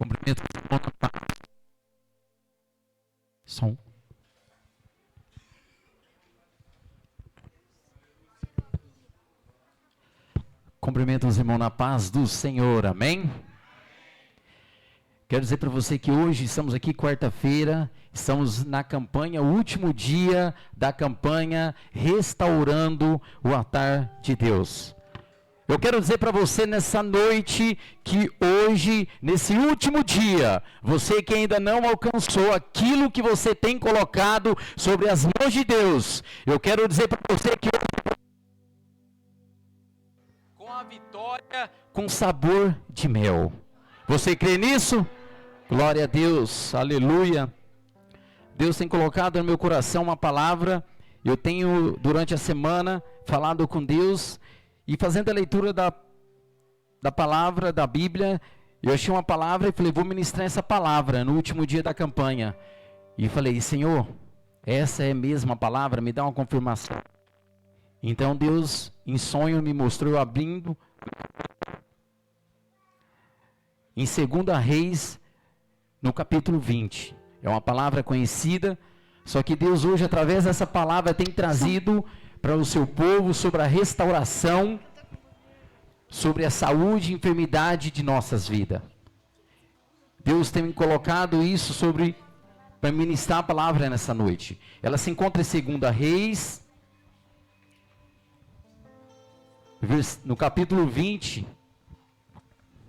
Cumprimento os irmãos na paz. Som. Cumprimento os irmãos na paz do Senhor, amém? Quero dizer para você que hoje estamos aqui, quarta-feira, estamos na campanha, o último dia da campanha Restaurando o Altar de Deus. Eu quero dizer para você nessa noite que hoje, nesse último dia, você que ainda não alcançou aquilo que você tem colocado sobre as mãos de Deus, eu quero dizer para você que com a vitória, com sabor de mel. Você crê nisso? Glória a Deus, aleluia. Deus tem colocado no meu coração uma palavra. Eu tenho durante a semana falado com Deus e fazendo a leitura da palavra da Bíblia, eu achei uma palavra e falei, vou ministrar essa palavra no último dia da campanha. E falei, Senhor, essa é mesmo a palavra? Me dá uma confirmação. Então Deus, em sonho, me mostrou abrindo em 2 Reis, no capítulo 20. É uma palavra conhecida, só que Deus hoje, através dessa palavra, tem trazido para o seu povo sobre a restauração, sobre a saúde e enfermidade de nossas vidas. Deus tem colocado isso para ministrar a palavra nessa noite. Ela se encontra em 2 Reis, no capítulo 20.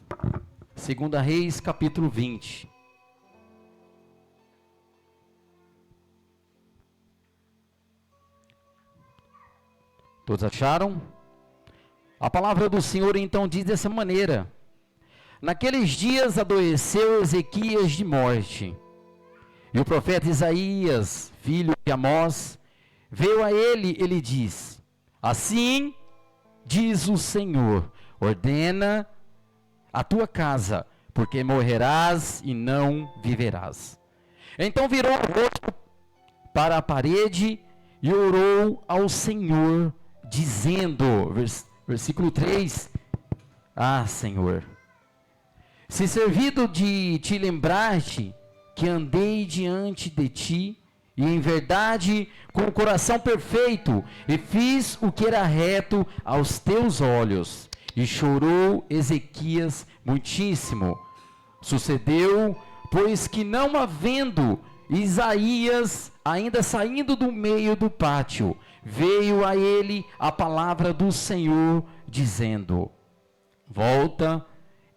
2 Reis, capítulo 20. Todos acharam? A palavra do Senhor então diz dessa maneira: naqueles dias adoeceu Ezequias de morte, e o profeta Isaías, filho de Amós, veio a ele diz: assim diz o Senhor, ordena a tua casa, porque morrerás e não viverás. Então virou o rosto para a parede e orou ao Senhor, dizendo, versículo 3, Senhor, se servido de te lembrar-te que andei diante de ti, e em verdade com o coração perfeito, e fiz o que era reto aos teus olhos. E chorou Ezequias muitíssimo. Sucedeu, pois que não havendo Isaías ainda saindo do meio do pátio, veio a ele a palavra do Senhor, dizendo: volta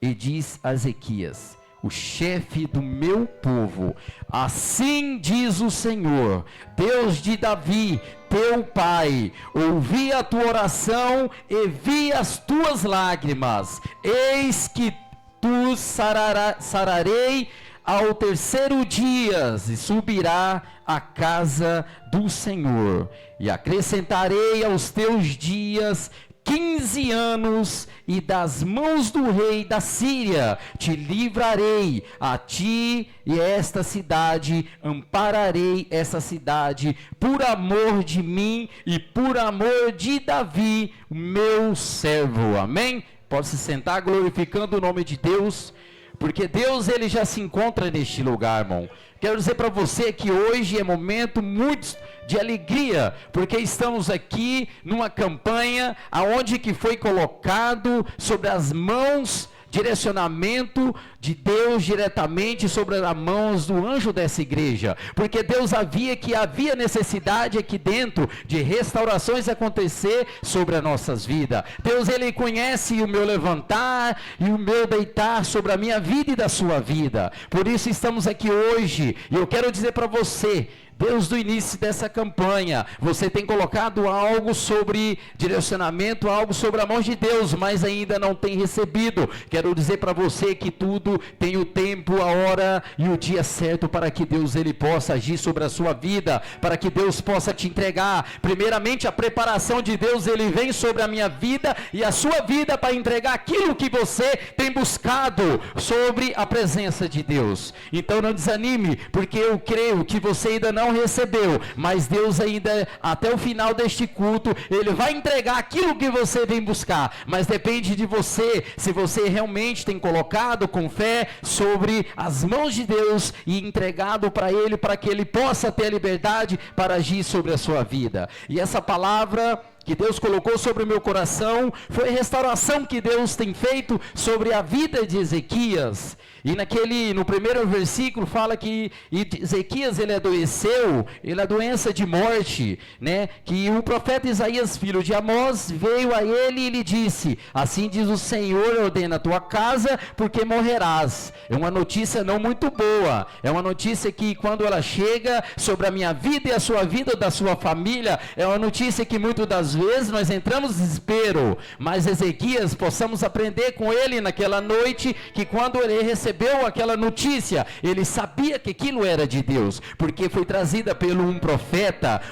e diz a Ezequias, o chefe do meu povo, assim diz o Senhor, Deus de Davi, teu pai, ouvi a tua oração e vi as tuas lágrimas, eis que tu sararei ao terceiro dia, e subirá à casa do Senhor, e acrescentarei aos teus dias 15 anos, e das mãos do rei da Síria te livrarei, a ti e esta cidade, ampararei essa cidade, por amor de mim e por amor de Davi, meu servo. Amém? Pode se sentar, glorificando o nome de Deus, porque Deus, ele já se encontra neste lugar, irmão. Quero dizer para você que hoje é momento muito de alegria, porque estamos aqui numa campanha aonde que foi colocado sobre as mãos, direcionamento de Deus diretamente sobre as mãos do anjo dessa igreja, porque Deus havia necessidade aqui dentro de restaurações acontecer sobre as nossas vidas. Deus, ele conhece o meu levantar e o meu deitar sobre a minha vida e da sua vida, por isso estamos aqui hoje, e eu quero dizer para você, Deus, do início dessa campanha, você tem colocado algo sobre direcionamento, algo sobre a mão de Deus, mas ainda não tem recebido. Quero dizer para você que tudo tem o tempo, a hora e o dia certo para que Deus, ele possa agir sobre a sua vida, para que Deus possa te entregar. Primeiramente, a preparação de Deus, ele vem sobre a minha vida e a sua vida para entregar aquilo que você tem buscado sobre a presença de Deus. Então não desanime, porque eu creio que você ainda não não recebeu, mas Deus ainda, até o final deste culto, Ele vai entregar aquilo que você vem buscar, mas depende de você, se você realmente tem colocado com fé sobre as mãos de Deus e entregado para Ele, para que Ele possa ter a liberdade para agir sobre a sua vida. E essa palavra que Deus colocou sobre o meu coração foi a restauração que Deus tem feito sobre a vida de Ezequias. E no primeiro versículo fala que Ezequias ele adoeceu, ele é doença de morte, né? Que o profeta Isaías, filho de Amós, veio a ele e lhe disse: assim diz o Senhor, ordena a tua casa, porque morrerás. É uma notícia não muito boa, é uma notícia que quando ela chega sobre a minha vida e a sua vida, da sua família, é uma notícia que muitas das vezes nós entramos em desespero, mas Ezequias, possamos aprender com ele naquela noite, que quando ele recebeu aquela notícia, ele sabia que aquilo era de Deus, porque foi trazida pelo um profeta,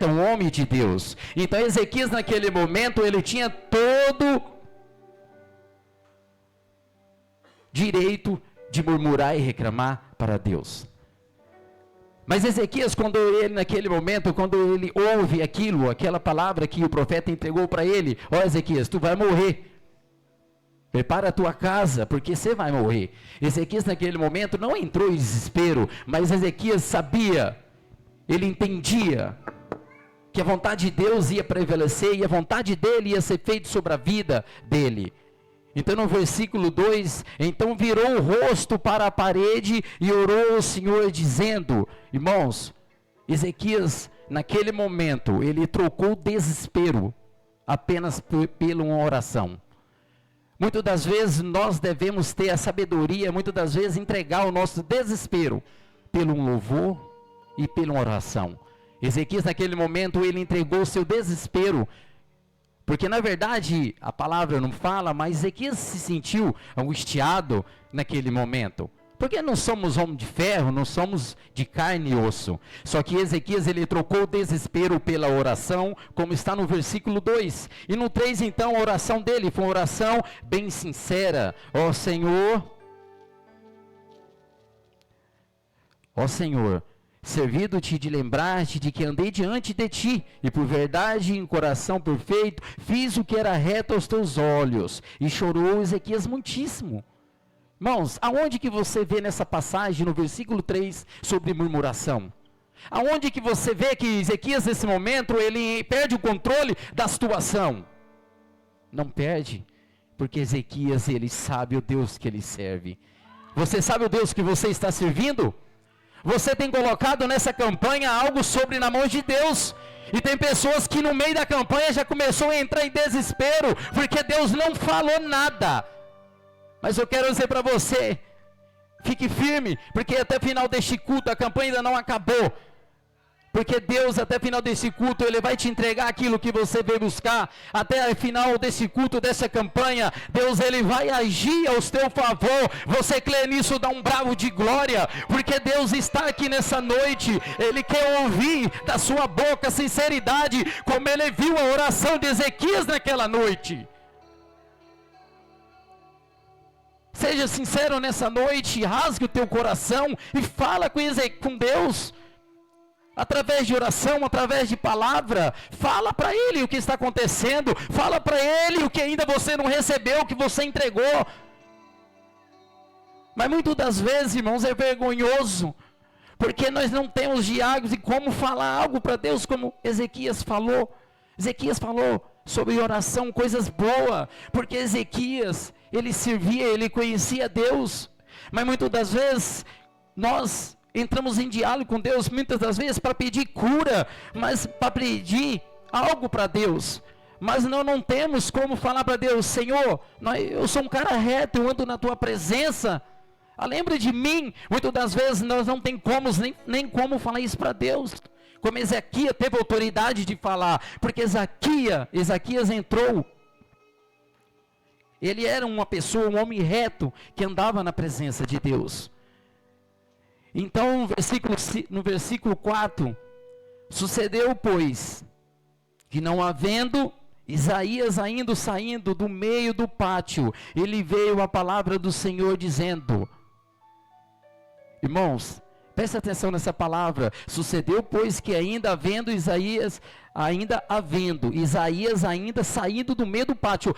um homem de Deus. Então Ezequias naquele momento, ele tinha todo direito de murmurar e reclamar para Deus. Mas Ezequias, naquele momento, quando ele ouve aquela palavra que o profeta entregou para ele: ó Ezequias, tu vai morrer. Prepara a tua casa, porque você vai morrer. Ezequias naquele momento não entrou em desespero, mas Ezequias sabia, ele entendia que a vontade de Deus ia prevalecer e a vontade dele ia ser feita sobre a vida dele. Então no versículo 2, então virou o rosto para a parede e orou ao Senhor dizendo, irmãos, Ezequias naquele momento, ele trocou o desespero apenas pela uma oração. Muitas das vezes nós devemos ter a sabedoria, muitas das vezes entregar o nosso desespero pelo um louvor e pela uma oração. Ezequias naquele momento ele entregou o seu desespero, porque na verdade a palavra não fala, mas Ezequias se sentiu angustiado naquele momento. Porque não somos homem de ferro, não somos de carne e osso. Só que Ezequias ele trocou o desespero pela oração, como está no versículo 2. E no 3 então a oração dele foi uma oração bem sincera. Ó Senhor, servido-te de lembrar-te de que andei diante de ti, e por verdade em coração perfeito, fiz o que era reto aos teus olhos. E chorou Ezequias muitíssimo. Irmãos, aonde que você vê nessa passagem, no versículo 3, sobre murmuração? Aonde que você vê que Ezequias, nesse momento, ele perde o controle da situação? Não perde, porque Ezequias, ele sabe o Deus que ele serve. Você sabe o Deus que você está servindo? Você tem colocado nessa campanha algo sobre na mão de Deus. E tem pessoas que no meio da campanha já começou a entrar em desespero, porque Deus não falou nada. Mas eu quero dizer para você, fique firme, porque até o final deste culto, a campanha ainda não acabou. Porque Deus até o final desse culto, Ele vai te entregar aquilo que você veio buscar. Até o final desse culto, dessa campanha, Deus Ele vai agir ao teu favor. Você crê nisso, dá um bravo de glória. Porque Deus está aqui nessa noite. Ele quer ouvir da sua boca a sinceridade, como Ele viu a oração de Ezequias naquela noite. Seja sincero nessa noite, rasgue o teu coração e fala com Deus. Através de oração, através de palavra, fala para Ele o que está acontecendo, fala para Ele o que ainda você não recebeu, o que você entregou. Mas muitas das vezes, irmãos, é vergonhoso, porque nós não temos diálogos e como falar algo para Deus, como Ezequias falou. Ezequias falou sobre oração, coisas boas, porque Ezequias, ele servia, ele conhecia Deus, mas muitas das vezes, nós entramos em diálogo com Deus, muitas das vezes para pedir cura, mas para pedir algo para Deus, mas nós não temos como falar para Deus, Senhor, eu sou um cara reto, eu ando na tua presença, lembra de mim. Muitas das vezes nós não tem nem como falar isso para Deus, como Ezequias teve autoridade de falar, porque Ezequias entrou, ele era uma pessoa, um homem reto, que andava na presença de Deus. Então no versículo 4, sucedeu pois, que não havendo Isaías ainda saindo do meio do pátio, ele veio a palavra do Senhor dizendo, irmãos, Presta atenção nessa palavra. Sucedeu, pois, que ainda havendo Isaías ainda saindo do meio do pátio.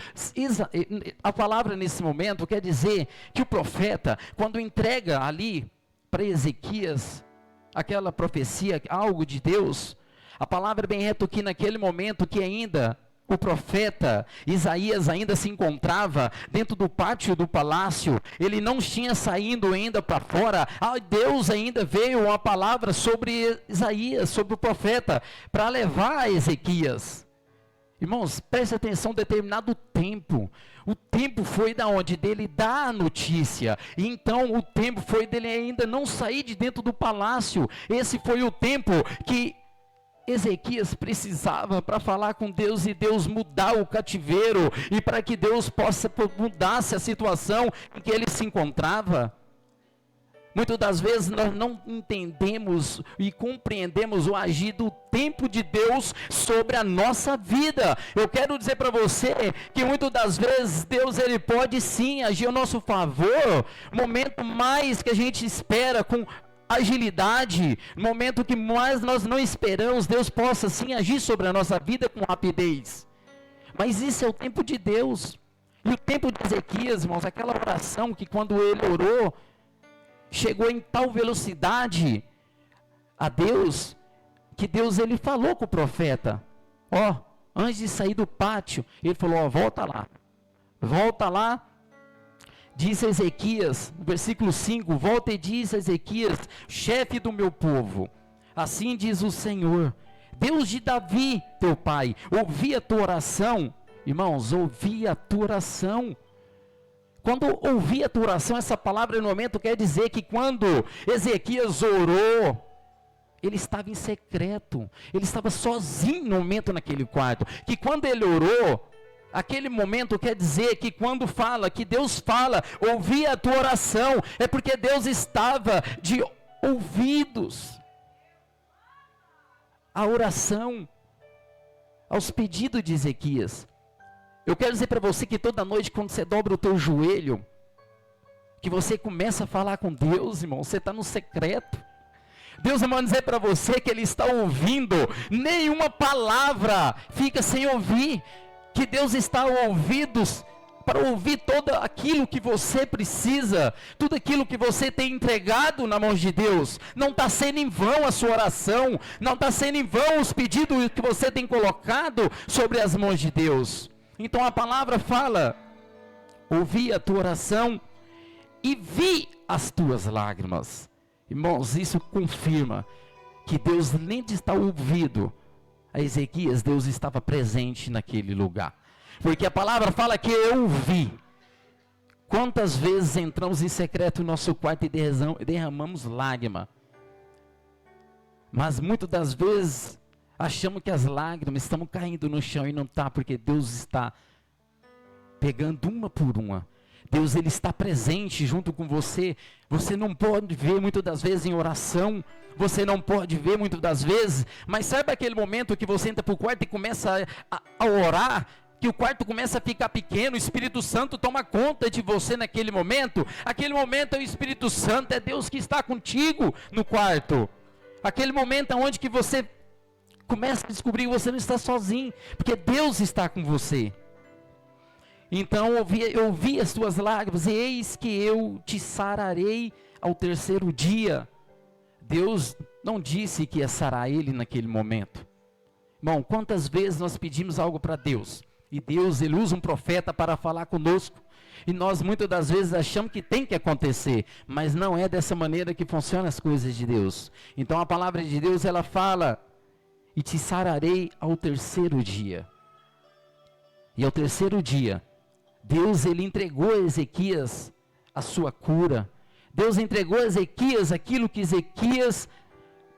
A palavra nesse momento quer dizer que o profeta, quando entrega ali para Ezequias aquela profecia, algo de Deus, a palavra bem reto que naquele momento que ainda o profeta Isaías ainda se encontrava dentro do pátio do palácio, ele não tinha saído ainda para fora. Deus ainda veio uma palavra sobre Isaías, sobre o profeta, para levar a Ezequias. Irmãos, preste atenção, determinado tempo, o tempo foi da onde? Dele dar a notícia, e então o tempo foi dele ainda não sair de dentro do palácio. Esse foi o tempo que Ezequias precisava para falar com Deus e Deus mudar o cativeiro, e para que Deus possa mudasse a situação em que ele se encontrava. Muitas das vezes nós não entendemos e compreendemos o agir do tempo de Deus sobre a nossa vida. Eu quero dizer para você que muitas das vezes Deus ele pode sim agir ao nosso favor, momento mais que a gente espera, com agilidade, no momento que mais nós não esperamos, Deus possa sim agir sobre a nossa vida com rapidez. Mas isso é o tempo de Deus. E o tempo de Ezequias, irmãos, aquela oração que quando ele orou, chegou em tal velocidade a Deus, que Deus ele falou com o profeta, antes de sair do pátio, ele falou, volta lá, diz a Ezequias, versículo 5, volta e diz a Ezequias, chefe do meu povo, assim diz o Senhor, Deus de Davi, teu pai, ouvi a tua oração. Irmãos, ouvi a tua oração. Quando ouvi a tua oração, essa palavra no momento quer dizer que quando Ezequias orou, ele estava em secreto, ele estava sozinho no momento naquele quarto, que quando ele orou, aquele momento quer dizer que quando fala, que Deus fala, ouvi a tua oração, é porque Deus estava de ouvidos à oração, aos pedidos de Ezequias. Eu quero dizer para você que toda noite quando você dobra o teu joelho, que você começa a falar com Deus, irmão, você está no secreto. Deus vai dizer para você que Ele está ouvindo, nenhuma palavra fica sem ouvir, que Deus está ouvidos para ouvir todo aquilo que você precisa, tudo aquilo que você tem entregado na mão de Deus. Não está sendo em vão a sua oração, não está sendo em vão os pedidos que você tem colocado sobre as mãos de Deus. Então a palavra fala, ouvi a tua oração e vi as tuas lágrimas. Irmãos, isso confirma que Deus nem está ouvido a Ezequias, Deus estava presente naquele lugar. Porque a palavra fala que eu vi. Quantas vezes entramos em secreto no nosso quarto e derramamos lágrima. Mas muitas das vezes achamos que as lágrimas estão caindo no chão e não está, porque Deus está pegando uma por uma. Deus ele está presente junto com você. Você não pode ver muitas das vezes em oração, você não pode ver muitas das vezes, mas sabe aquele momento que você entra para o quarto e começa a orar, que o quarto começa a ficar pequeno, o Espírito Santo toma conta de você naquele momento? Aquele momento é o Espírito Santo, é Deus que está contigo no quarto. Aquele momento onde que você começa a descobrir que você não está sozinho, porque Deus está com você. Então eu ouvi as tuas lágrimas, e eis que eu te sararei ao terceiro dia. Deus não disse que ia sarar ele naquele momento. Bom, quantas vezes nós pedimos algo para Deus, e Deus ele usa um profeta para falar conosco, e nós muitas das vezes achamos que tem que acontecer, mas não é dessa maneira que funcionam as coisas de Deus. Então a palavra de Deus ela fala, e te sararei ao terceiro dia. E ao terceiro dia, Deus ele entregou a Ezequias a sua cura. Deus entregou a Ezequias aquilo que Ezequias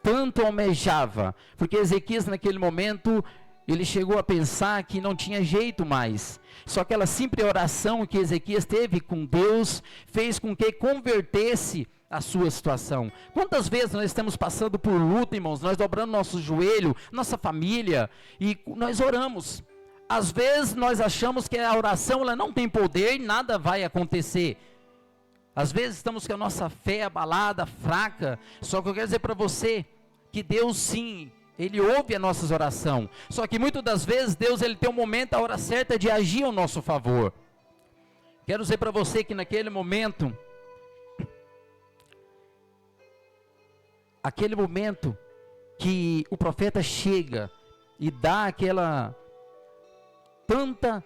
tanto almejava. Porque Ezequias naquele momento, ele chegou a pensar que não tinha jeito mais. Só aquela simples oração que Ezequias teve com Deus, fez com que convertesse a sua situação. Quantas vezes nós estamos passando por luta, irmãos, nós dobrando nosso joelho, nossa família, e nós oramos. Às vezes nós achamos que a oração ela não tem poder e nada vai acontecer. Às vezes estamos com a nossa fé abalada, fraca. Só que eu quero dizer para você que Deus sim, Ele ouve as nossas orações. Só que muitas das vezes Deus Ele tem um momento, a hora certa de agir ao nosso favor. Quero dizer para você que naquele momento, que o profeta chega e dá aquela tanta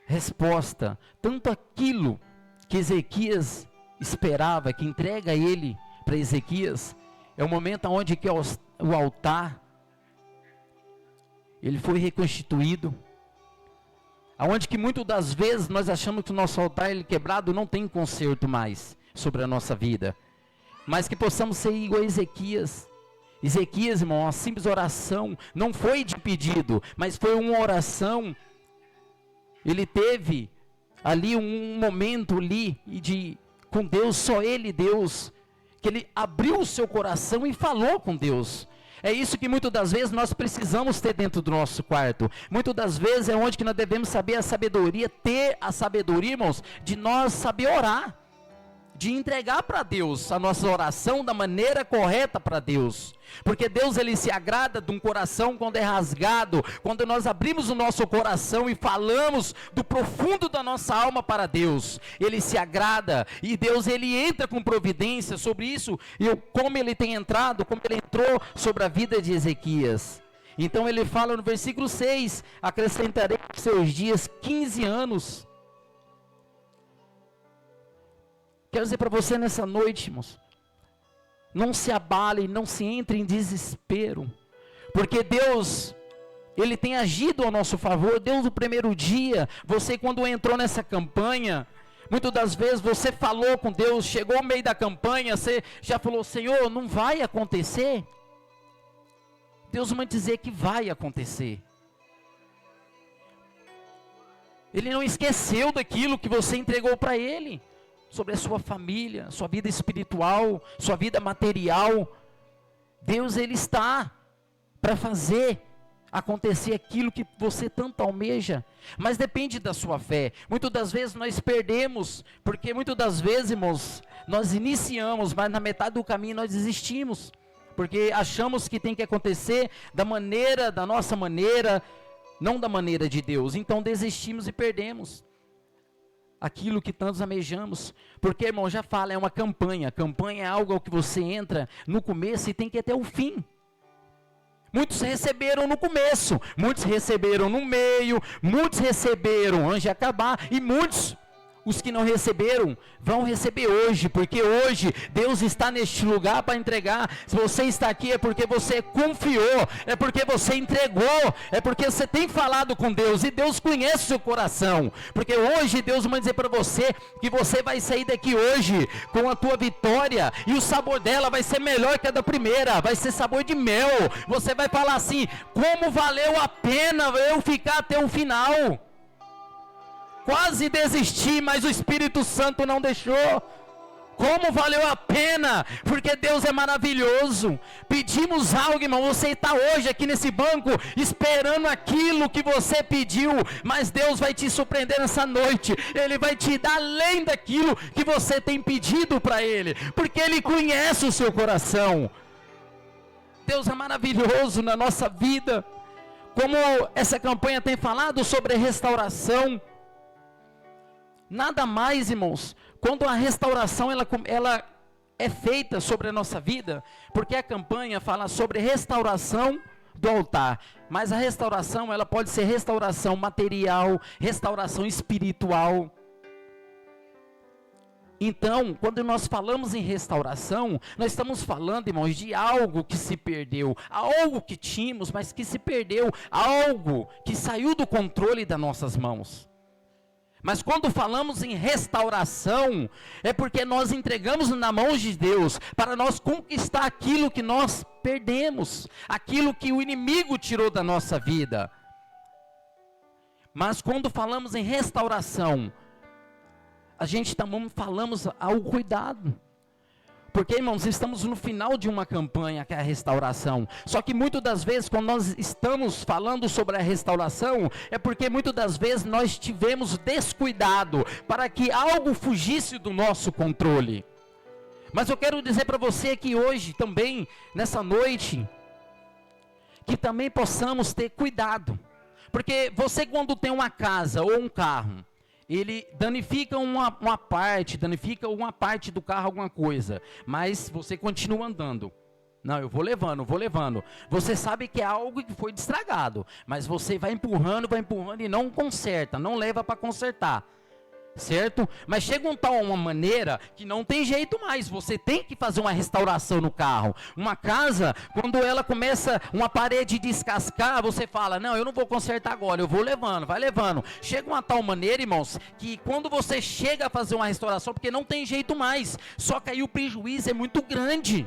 resposta, tanto aquilo que Ezequias esperava, que entrega ele para Ezequias, é o momento onde que o altar ele foi reconstituído, aonde que muitas das vezes nós achamos que o nosso altar ele quebrado não tem conserto mais sobre a nossa vida, mas que possamos ser igual a Ezequias. Ezequias, irmão, uma simples oração, não foi de pedido, mas foi uma oração. Ele teve ali um momento ali com Deus, só ele Deus, que ele abriu o seu coração e falou com Deus. É isso que muitas das vezes nós precisamos ter dentro do nosso quarto. Muitas das vezes é onde que nós devemos saber a sabedoria, ter a sabedoria, irmãos, de nós saber orar, de entregar para Deus a nossa oração da maneira correta para Deus, porque Deus ele se agrada de um coração quando é rasgado, quando nós abrimos o nosso coração e falamos do profundo da nossa alma para Deus, ele se agrada, e Deus ele entra com providência sobre isso, e como ele tem entrado, como ele entrou sobre a vida de Ezequias. Então ele fala no versículo 6, acrescentarei aos seus dias 15 anos, quero dizer para você nessa noite, irmãos, não se abale, não se entre em desespero, porque Deus, Ele tem agido ao nosso favor. Deus no primeiro dia, você quando entrou nessa campanha, muitas das vezes você falou com Deus, chegou no meio da campanha, você já falou, Senhor, não vai acontecer? Deus vai dizer que vai acontecer. Ele não esqueceu daquilo que você entregou para Ele, sobre a sua família, sua vida espiritual, sua vida material. Deus ele está para fazer acontecer aquilo que você tanto almeja, mas depende da sua fé. Muitas das vezes nós perdemos, porque muitas das vezes, irmãos, nós iniciamos, mas na metade do caminho nós desistimos, porque achamos que tem que acontecer da nossa maneira, não da maneira de Deus. Então desistimos e perdemos aquilo que tantos almejamos, porque, irmão, já fala, é uma campanha. Campanha é algo que você entra no começo e tem que ir até o fim. Muitos receberam no começo, muitos receberam no meio, muitos receberam antes de acabar, e muitos, os que não receberam, vão receber hoje, porque hoje Deus está neste lugar para entregar. Se você está aqui é porque você confiou, é porque você entregou, é porque você tem falado com Deus, e Deus conhece o seu coração, porque hoje Deus vai dizer para você, que você vai sair daqui hoje, com a tua vitória, e o sabor dela vai ser melhor que a da primeira, vai ser sabor de mel. Você vai falar assim, como valeu a pena eu ficar até o final. Quase desisti, mas o Espírito Santo não deixou. Como valeu a pena, porque Deus é maravilhoso. Pedimos algo, irmão, você está hoje aqui nesse banco, esperando aquilo que você pediu, mas Deus vai te surpreender nessa noite. Ele vai te dar além daquilo que você tem pedido para Ele, porque Ele conhece o seu coração. Deus é maravilhoso na nossa vida, como essa campanha tem falado sobre restauração. Nada mais, irmãos, quando a restauração ela é feita sobre a nossa vida, porque a campanha fala sobre restauração do altar, mas a restauração ela pode ser restauração material, restauração espiritual. Então, quando nós falamos em restauração, nós estamos falando, irmãos, de algo que se perdeu, algo que tínhamos, mas que se perdeu, algo que saiu do controle das nossas mãos. Mas quando falamos em restauração, é porque nós entregamos na mão de Deus, para nós conquistar aquilo que nós perdemos, aquilo que o inimigo tirou da nossa vida. Mas quando falamos em restauração, a gente também falamos ao cuidado, Porque, irmãos, estamos no final de uma campanha que é a restauração. Só que muitas das vezes, quando nós estamos falando sobre a restauração, é porque muitas das vezes nós tivemos descuidado para que algo fugisse do nosso controle. Mas eu quero dizer para você que hoje também, nessa noite, que também possamos ter cuidado. Porque você, quando tem uma casa ou um carro, ele danifica uma parte do carro, alguma coisa, mas você continua andando. Não, eu vou levando. Você sabe que é algo que foi estragado, mas você vai empurrando e não conserta, não leva para consertar. Certo? Mas chega uma maneira que não tem jeito mais, você tem que fazer uma restauração no carro. Uma casa, quando ela começa uma parede descascar, você fala, não, eu não vou consertar agora, eu vou levando, vai levando. Chega uma tal maneira, irmãos, que quando você chega a fazer uma restauração, porque não tem jeito mais, só que aí o prejuízo é muito grande.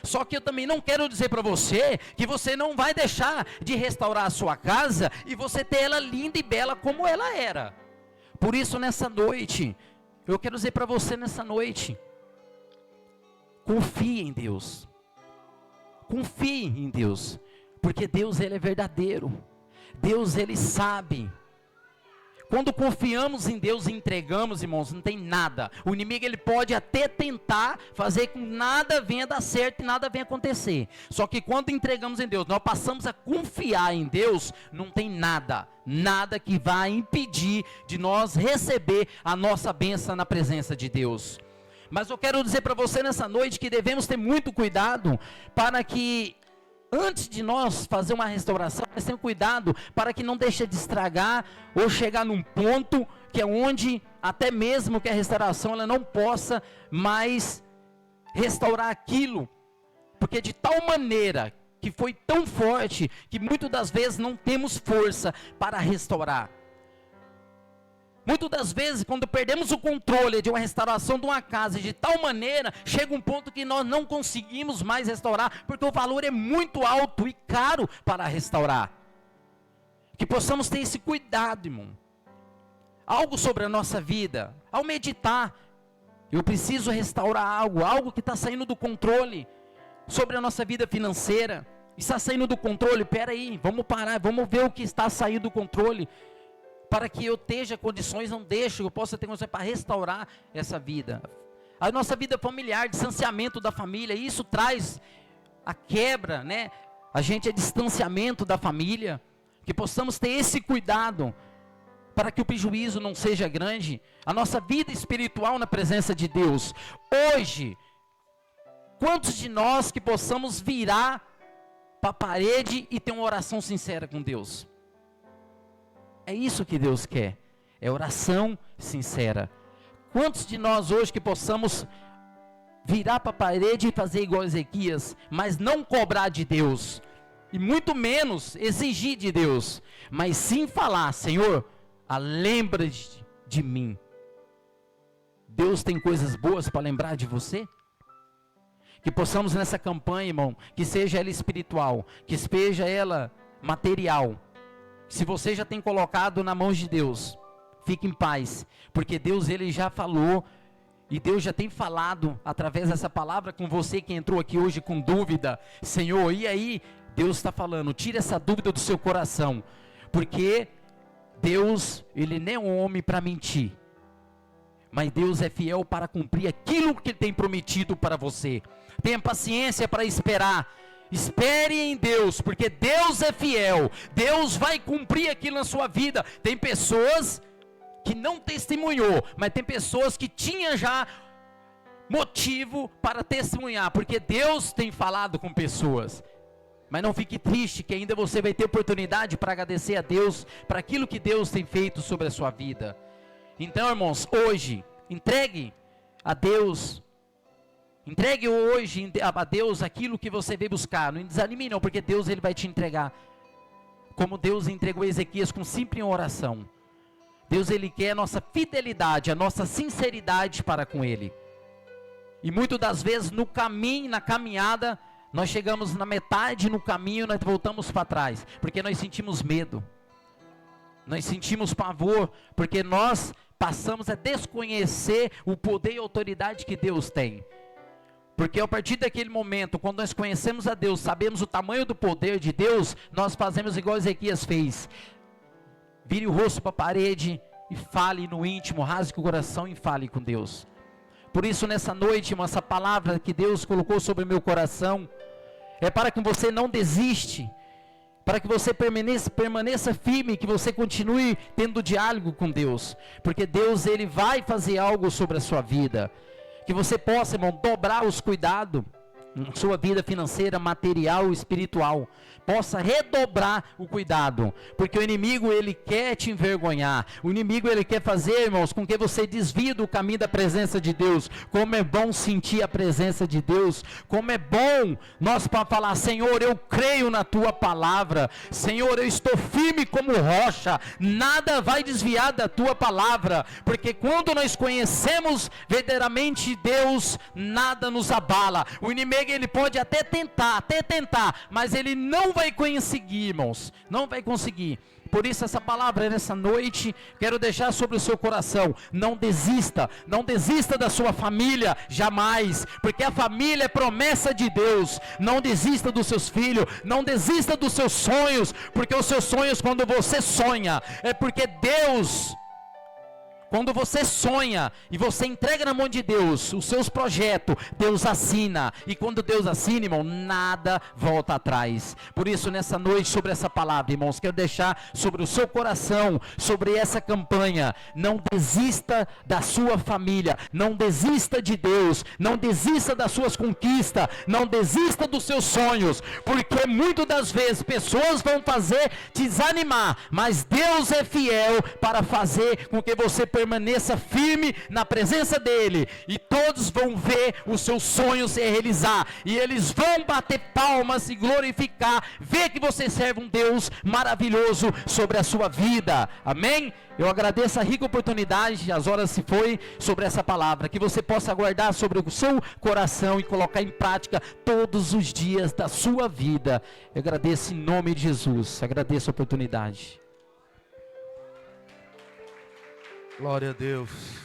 Só que eu também não quero dizer para você que você não vai deixar de restaurar a sua casa e você ter ela linda e bela como ela era. Por isso, nessa noite, eu quero dizer para você nessa noite, confie em Deus. Confie em Deus, porque Deus, Ele é verdadeiro. Deus, Ele sabe. Quando confiamos em Deus e entregamos, irmãos, não tem nada. O inimigo, ele pode até tentar fazer com que nada venha dar certo e nada venha acontecer. Só que quando entregamos em Deus, nós passamos a confiar em Deus, não tem nada que vai impedir de nós receber a nossa bênção na presença de Deus. Mas eu quero dizer para você nessa noite que devemos ter muito cuidado para que, antes de nós fazer uma restauração, nós temos cuidado para que não deixe de estragar ou chegar num ponto que é onde até mesmo que a restauração ela não possa mais restaurar aquilo, porque de tal maneira que foi tão forte que muitas das vezes não temos força para restaurar. Muitas das vezes, quando perdemos o controle de uma restauração de uma casa, de tal maneira, chega um ponto que nós não conseguimos mais restaurar, porque o valor é muito alto e caro para restaurar. Que possamos ter esse cuidado, irmão. Algo sobre a nossa vida, ao meditar, eu preciso restaurar algo que está saindo do controle, sobre a nossa vida financeira, está saindo do controle, peraí, vamos parar, vamos ver o que está saindo do controle, para que eu tenha condições, eu possa ter condições para restaurar essa vida. A nossa vida familiar, distanciamento da família, isso traz a quebra, né? A gente é distanciamento da família, que possamos ter esse cuidado, para que o prejuízo não seja grande. A nossa vida espiritual na presença de Deus. Hoje, quantos de nós que possamos virar para a parede e ter uma oração sincera com Deus? É isso que Deus quer, é oração sincera. Quantos de nós hoje que possamos virar para a parede e fazer igual a Ezequias, mas não cobrar de Deus, e muito menos exigir de Deus, mas sim falar, Senhor, lembra-te de mim. Deus tem coisas boas para lembrar de você? Que possamos nessa campanha, irmão, que seja ela espiritual, que seja ela material, se você já tem colocado na mão de Deus, fique em paz, porque Deus, Ele já falou, e Deus já tem falado, através dessa palavra com você que entrou aqui hoje com dúvida, Senhor, e aí, Deus está falando, tira essa dúvida do seu coração, porque Deus, Ele nem é um homem para mentir, mas Deus é fiel para cumprir aquilo que Ele tem prometido para você. Tenha paciência para esperar. Espere em Deus, porque Deus é fiel. Deus vai cumprir aquilo na sua vida. Tem pessoas que não testemunhou, mas tem pessoas que tinham já motivo para testemunhar, porque Deus tem falado com pessoas. Mas não fique triste, que ainda você vai ter oportunidade para agradecer a Deus, para aquilo que Deus tem feito sobre a sua vida. Então, irmãos, hoje, entregue a Deus, entregue hoje a Deus aquilo que você veio buscar. Não desanime não, porque Deus, Ele vai te entregar, como Deus entregou a Ezequias com simples oração. Deus, Ele quer a nossa fidelidade, a nossa sinceridade para com Ele. E muitas das vezes no caminho, na caminhada, nós chegamos na metade no caminho, nós voltamos para trás, porque nós sentimos medo, nós sentimos pavor, porque nós passamos a desconhecer o poder e a autoridade que Deus tem. Porque a partir daquele momento, quando nós conhecemos a Deus, sabemos o tamanho do poder de Deus, nós fazemos igual Ezequias fez. Vire o rosto para a parede e fale no íntimo, rasgue o coração e fale com Deus. Por isso nessa noite, irmão, essa palavra que Deus colocou sobre o meu coração, é para que você não desiste, para que você permaneça firme, que você continue tendo diálogo com Deus, porque Deus, Ele vai fazer algo sobre a sua vida, que você possa, irmão, dobrar os cuidados, na sua vida financeira, material e espiritual, possa redobrar o cuidado, porque o inimigo, ele quer te envergonhar, o inimigo, ele quer fazer, irmãos, com que você desvie do caminho da presença de Deus. Como é bom sentir a presença de Deus, como é bom nós para falar: Senhor, eu creio na tua palavra, Senhor, eu estou firme como rocha, nada vai desviar da tua palavra, porque quando nós conhecemos verdadeiramente Deus, nada nos abala. O inimigo, ele pode até tentar, mas ele não vai conseguir, irmãos, não vai conseguir. Por isso essa palavra nessa noite, quero deixar sobre o seu coração: não desista da sua família, jamais, porque a família é promessa de Deus. Não desista dos seus filhos, não desista dos seus sonhos, porque os seus sonhos, quando você sonha, é porque Deus... Quando você sonha e você entrega na mão de Deus os seus projetos, Deus assina. E quando Deus assina, irmão, nada volta atrás. Por isso, nessa noite, sobre essa palavra, irmãos, quero deixar sobre o seu coração, sobre essa campanha: não desista da sua família, não desista de Deus, não desista das suas conquistas, não desista dos seus sonhos, porque muitas das vezes pessoas vão fazer te desanimar, mas Deus é fiel para fazer com que você permaneça firme na presença dele, e todos vão ver os seus sonhos se realizar, e eles vão bater palmas e glorificar, ver que você serve um Deus maravilhoso sobre a sua vida. Amém? Eu agradeço a rica oportunidade, as horas se foi, sobre essa palavra, que você possa guardar sobre o seu coração e colocar em prática todos os dias da sua vida. Eu agradeço em nome de Jesus, agradeço a oportunidade. Glória a Deus.